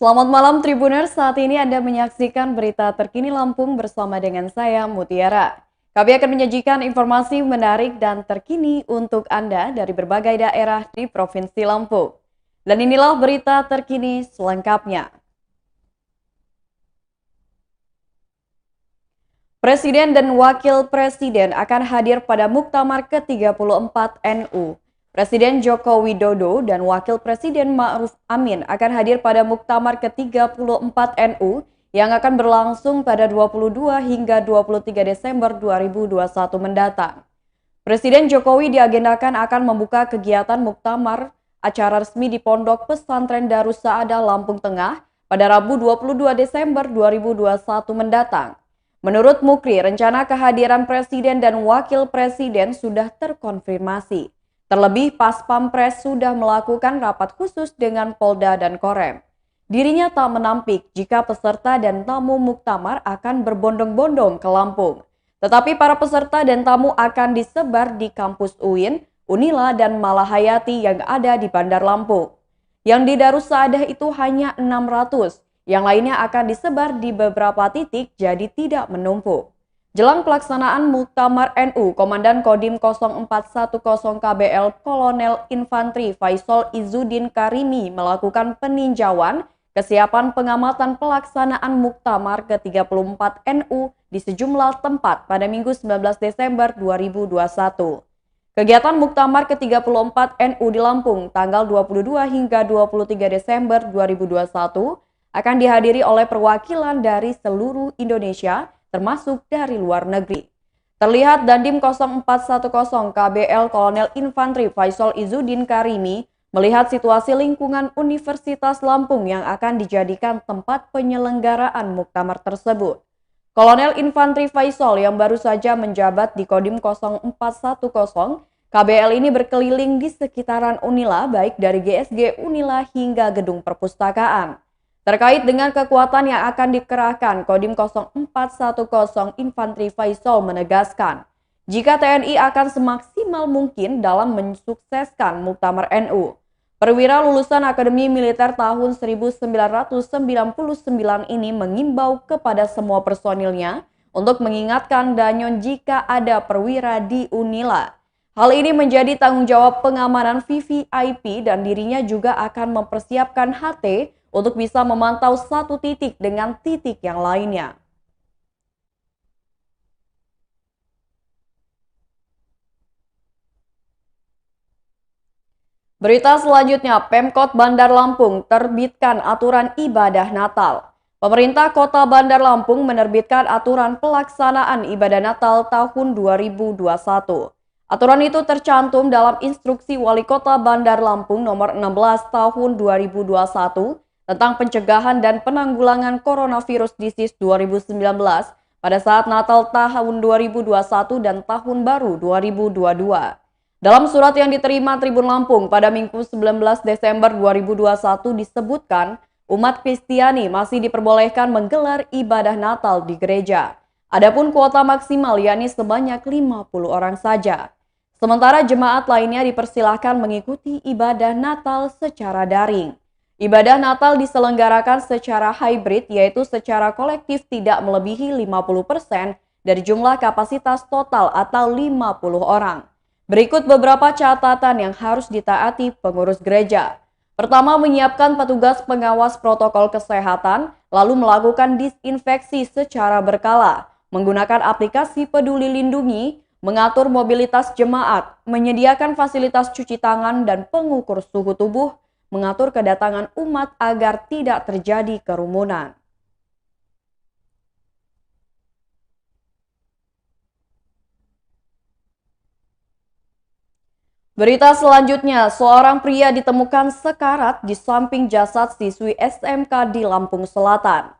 Selamat malam Tribuners, saat ini Anda menyaksikan berita terkini Lampung bersama dengan saya Mutiara. Kami akan menyajikan informasi menarik dan terkini untuk Anda dari berbagai daerah di Provinsi Lampung. Dan inilah berita terkini selengkapnya. Presiden dan Wakil Presiden akan hadir pada Muktamar ke-34 NU. Presiden Joko Widodo dan Wakil Presiden Ma'ruf Amin akan hadir pada Muktamar ke-34 NU yang akan berlangsung pada 22 hingga 23 Desember 2021 mendatang. Presiden Jokowi diagendakan akan membuka kegiatan Muktamar acara resmi di Pondok Pesantren Darus Saadah Lampung Tengah pada Rabu 22 Desember 2021 mendatang. Menurut Mukri, rencana kehadiran Presiden dan Wakil Presiden sudah terkonfirmasi. Terlebih, Pas Pampres sudah melakukan rapat khusus dengan Polda dan Korem. Dirinya tak menampik jika peserta dan tamu muktamar akan berbondong-bondong ke Lampung. Tetapi para peserta dan tamu akan disebar di kampus UIN, Unila, dan Malahayati yang ada di Bandar Lampung. Yang di Darus Saadah itu hanya 600, yang lainnya akan disebar di beberapa titik jadi tidak menumpuk. Jelang pelaksanaan Muktamar NU, Komandan Kodim 0410 KBL Kolonel Infantri Faisal Izzuddin Karimi melakukan peninjauan kesiapan pengamatan pelaksanaan Muktamar ke-34 NU di sejumlah tempat pada Minggu 19 Desember 2021. Kegiatan Muktamar ke-34 NU di Lampung tanggal 22 hingga 23 Desember 2021 akan dihadiri oleh perwakilan dari seluruh Indonesia, termasuk dari luar negeri. Terlihat Dandim 0410 KBL Kolonel Infantri Faisal Izzuddin Karimi melihat situasi lingkungan Universitas Lampung yang akan dijadikan tempat penyelenggaraan muktamar tersebut. Kolonel Infantri Faisal yang baru saja menjabat di Kodim 0410 KBL ini berkeliling di sekitaran Unila baik dari GSG Unila hingga gedung perpustakaan. Terkait dengan kekuatan yang akan dikerahkan, Kodim 0410 Infantri Faisal menegaskan, jika TNI akan semaksimal mungkin dalam mensukseskan Muktamar NU. Perwira lulusan Akademi Militer tahun 1999 ini mengimbau kepada semua personilnya untuk mengingatkan Danyon jika ada perwira di Unila. Hal ini menjadi tanggung jawab pengamanan VVIP dan dirinya juga akan mempersiapkan HT untuk bisa memantau satu titik dengan titik yang lainnya. Berita selanjutnya, Pemkot Bandar Lampung terbitkan aturan ibadah Natal. Pemerintah Kota Bandar Lampung menerbitkan aturan pelaksanaan ibadah Natal tahun 2021. Aturan itu tercantum dalam Instruksi Wali Kota Bandar Lampung nomor 16 tahun 2021 tentang pencegahan dan penanggulangan coronavirus disease 2019 pada saat Natal tahun 2021 dan Tahun Baru 2022. Dalam surat yang diterima Tribun Lampung pada Minggu 19 Desember 2021 disebutkan, umat Kristiani masih diperbolehkan menggelar ibadah Natal di gereja. Adapun kuota maksimal yakni sebanyak 50 orang saja. Sementara jemaat lainnya dipersilahkan mengikuti ibadah Natal secara daring. Ibadah Natal diselenggarakan secara hybrid, yaitu secara kolektif tidak melebihi 50% dari jumlah kapasitas total atau 50 orang. Berikut beberapa catatan yang harus ditaati pengurus gereja. Pertama, menyiapkan petugas pengawas protokol kesehatan, lalu melakukan disinfeksi secara berkala, menggunakan aplikasi Peduli Lindungi, mengatur mobilitas jemaat, menyediakan fasilitas cuci tangan dan pengukur suhu tubuh, mengatur kedatangan umat agar tidak terjadi kerumunan. Berita selanjutnya, seorang pria ditemukan sekarat di samping jasad siswi SMK di Lampung Selatan.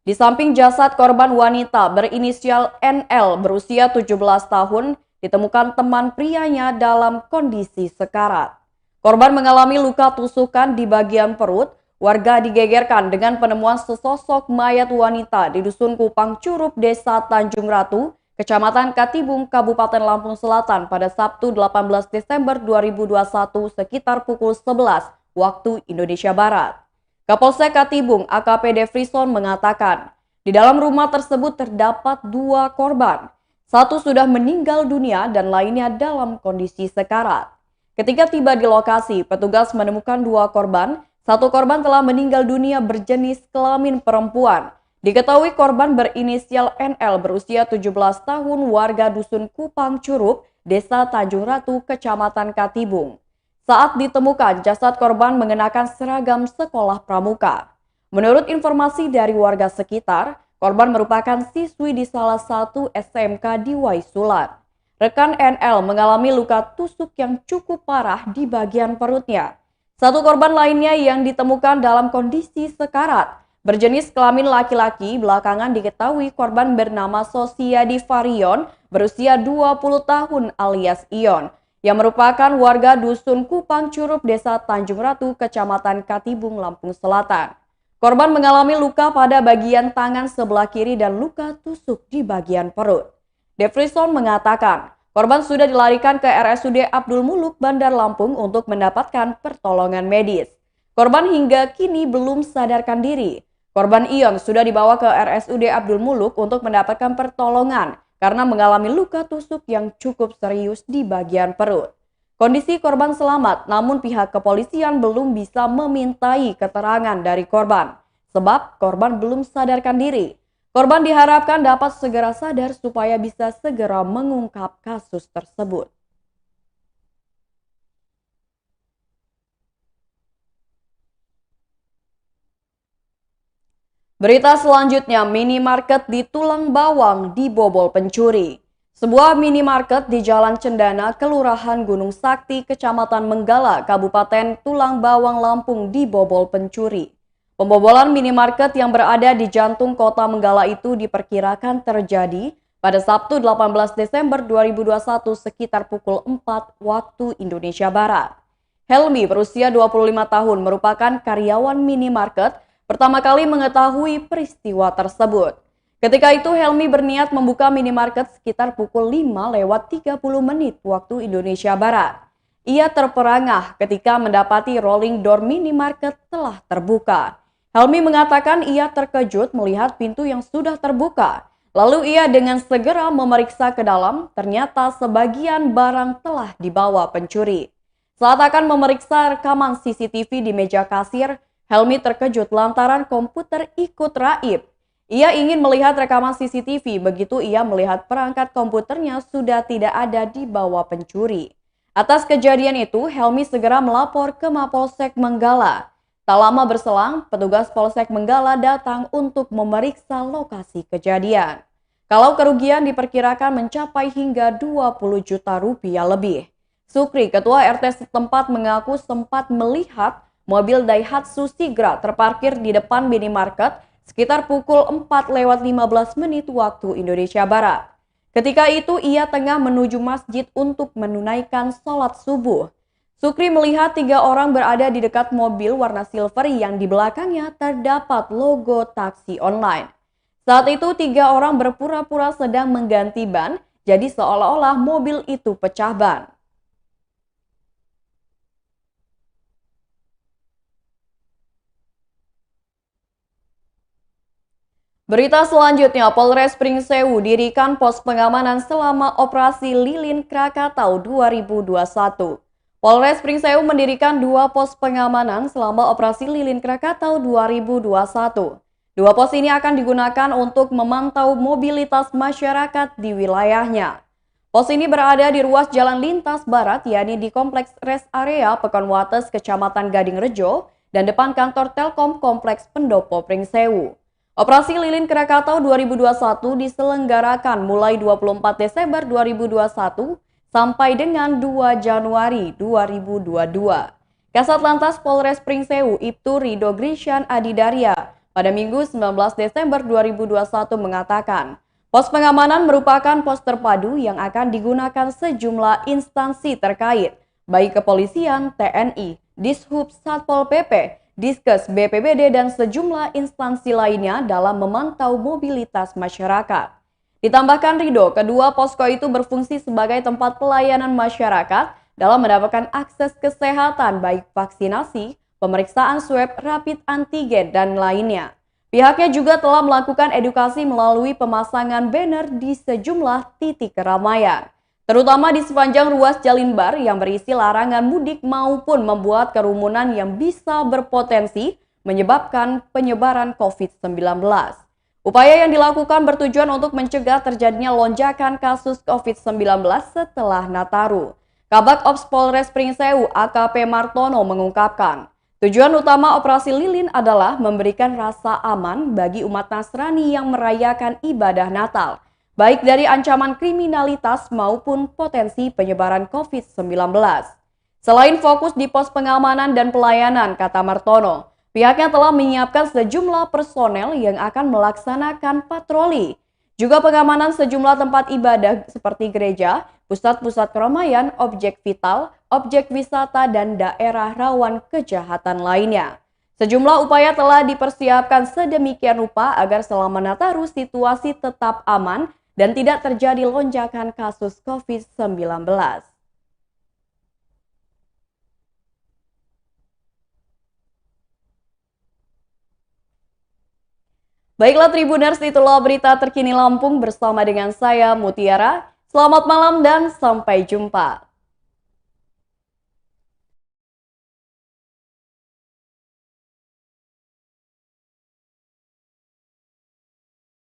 Di samping jasad korban wanita berinisial NL berusia 17 tahun, ditemukan teman prianya dalam kondisi sekarat. Korban mengalami luka tusukan di bagian perut. Warga digegerkan dengan penemuan sesosok mayat wanita di Dusun Kupang Curup, Desa Tanjung Ratu, Kecamatan Katibung, Kabupaten Lampung Selatan pada Sabtu 18 Desember 2021 sekitar pukul 11 waktu Indonesia Barat. Kapolsek Katibung AKP Defrison mengatakan, di dalam rumah tersebut terdapat 2 korban. Satu sudah meninggal dunia dan lainnya dalam kondisi sekarat. Ketika tiba di lokasi, petugas menemukan 2 korban. Satu korban telah meninggal dunia berjenis kelamin perempuan. Diketahui korban berinisial NL berusia 17 tahun warga Dusun Kupang Curup, Desa Tanjung Ratu, Kecamatan Katibung. Saat ditemukan, jasad korban mengenakan seragam sekolah pramuka. Menurut informasi dari warga sekitar, korban merupakan siswi di salah satu SMK di Waisulan. Rekan NL mengalami luka tusuk yang cukup parah di bagian perutnya. Satu korban lainnya yang ditemukan dalam kondisi sekarat, berjenis kelamin laki-laki, belakangan diketahui korban bernama Sosiadi Varion, berusia 20 tahun alias Ion, yang merupakan warga Dusun Kupang Curup, Desa Tanjung Ratu, Kecamatan Katibung, Lampung Selatan. Korban mengalami luka pada bagian tangan sebelah kiri dan luka tusuk di bagian perut. Defrison mengatakan, korban sudah dilarikan ke RSUD Abdul Muluk, Bandar Lampung untuk mendapatkan pertolongan medis. Korban hingga kini belum sadarkan diri. Korban Ion sudah dibawa ke RSUD Abdul Muluk untuk mendapatkan pertolongan karena mengalami luka tusuk yang cukup serius di bagian perut. Kondisi korban selamat, namun pihak kepolisian belum bisa memintai keterangan dari korban, sebab korban belum sadarkan diri. Korban diharapkan dapat segera sadar supaya bisa segera mengungkap kasus tersebut. Berita selanjutnya, minimarket di Tulang Bawang dibobol pencuri. Sebuah minimarket di Jalan Cendana, Kelurahan Gunung Sakti, Kecamatan Menggala, Kabupaten Tulang Bawang, Lampung dibobol pencuri. Pembobolan minimarket yang berada di jantung kota Menggala itu diperkirakan terjadi pada Sabtu 18 Desember 2021 sekitar pukul 4 waktu Indonesia Barat. Helmi berusia 25 tahun merupakan karyawan minimarket pertama kali mengetahui peristiwa tersebut. Ketika itu Helmi berniat membuka minimarket sekitar pukul 5:30 waktu Indonesia Barat. Ia terperangah ketika mendapati rolling door minimarket telah terbuka. Helmi mengatakan ia terkejut melihat pintu yang sudah terbuka. Lalu ia dengan segera memeriksa ke dalam, ternyata sebagian barang telah dibawa pencuri. Saat akan memeriksa rekaman CCTV di meja kasir, Helmi terkejut lantaran komputer ikut raib. Ia ingin melihat rekaman CCTV, begitu ia melihat perangkat komputernya sudah tidak ada di bawah pencuri. Atas kejadian itu, Helmi segera melapor ke Mapolsek Menggala. Tak lama berselang, petugas Polsek Menggala datang untuk memeriksa lokasi kejadian. Kalau kerugian diperkirakan mencapai hingga 20 juta rupiah lebih. Sukri, ketua RT setempat, mengaku sempat melihat mobil Daihatsu Sigra terparkir di depan minimarket sekitar pukul 4:15 waktu Indonesia Barat. Ketika itu ia tengah menuju masjid untuk menunaikan sholat subuh. Sukri melihat 3 orang berada di dekat mobil warna silver yang di belakangnya terdapat logo taksi online. Saat itu 3 orang berpura-pura sedang mengganti ban, jadi seolah-olah mobil itu pecah ban. Berita selanjutnya, Polres Pringsewu dirikan pos pengamanan selama operasi Lilin Krakatau 2021. Polres Pringsewu mendirikan 2 pos pengamanan selama operasi Lilin Krakatau 2021. 2 pos ini akan digunakan untuk memantau mobilitas masyarakat di wilayahnya. Pos ini berada di ruas jalan lintas barat, yakni di Kompleks Rest Area Pekonwates, Kecamatan Gading Rejo, dan depan kantor Telkom Kompleks Pendopo Pringsewu. Operasi Lilin Krakatau 2021 diselenggarakan mulai 24 Desember 2021 sampai dengan 2 Januari 2022. Kasat Lantas Polres Pringsewu Ibtu Rido Grishan Adidarya pada Minggu 19 Desember 2021 mengatakan, pos pengamanan merupakan pos terpadu yang akan digunakan sejumlah instansi terkait, baik kepolisian, TNI, Dishub, Satpol PP, Diskes, BPBD, dan sejumlah instansi lainnya dalam memantau mobilitas masyarakat. Ditambahkan Rido, kedua posko itu berfungsi sebagai tempat pelayanan masyarakat dalam mendapatkan akses kesehatan baik vaksinasi pemeriksaan swab rapid antigen, dan lainnya. Pihaknya juga telah melakukan edukasi melalui pemasangan banner di sejumlah titik keramaian, terutama di sepanjang ruas Jalinbar yang berisi larangan mudik maupun membuat kerumunan yang bisa berpotensi menyebabkan penyebaran COVID-19. Upaya yang dilakukan bertujuan untuk mencegah terjadinya lonjakan kasus COVID-19 setelah Nataru. Kabak Ops Polres Pringsewu AKP Martono mengungkapkan, tujuan utama operasi lilin adalah memberikan rasa aman bagi umat Nasrani yang merayakan ibadah Natal, baik dari ancaman kriminalitas maupun potensi penyebaran COVID-19. Selain fokus di pos pengamanan dan pelayanan, kata Martono, pihaknya telah menyiapkan sejumlah personel yang akan melaksanakan patroli. Juga pengamanan sejumlah tempat ibadah seperti gereja, pusat-pusat keramaian, objek vital, objek wisata, dan daerah rawan kejahatan lainnya. Sejumlah upaya telah dipersiapkan sedemikian rupa agar selama Nataru situasi tetap aman dan tidak terjadi lonjakan kasus COVID-19. Baiklah Tribuners, itulah berita terkini Lampung bersama dengan saya Mutiara. Selamat malam dan sampai jumpa.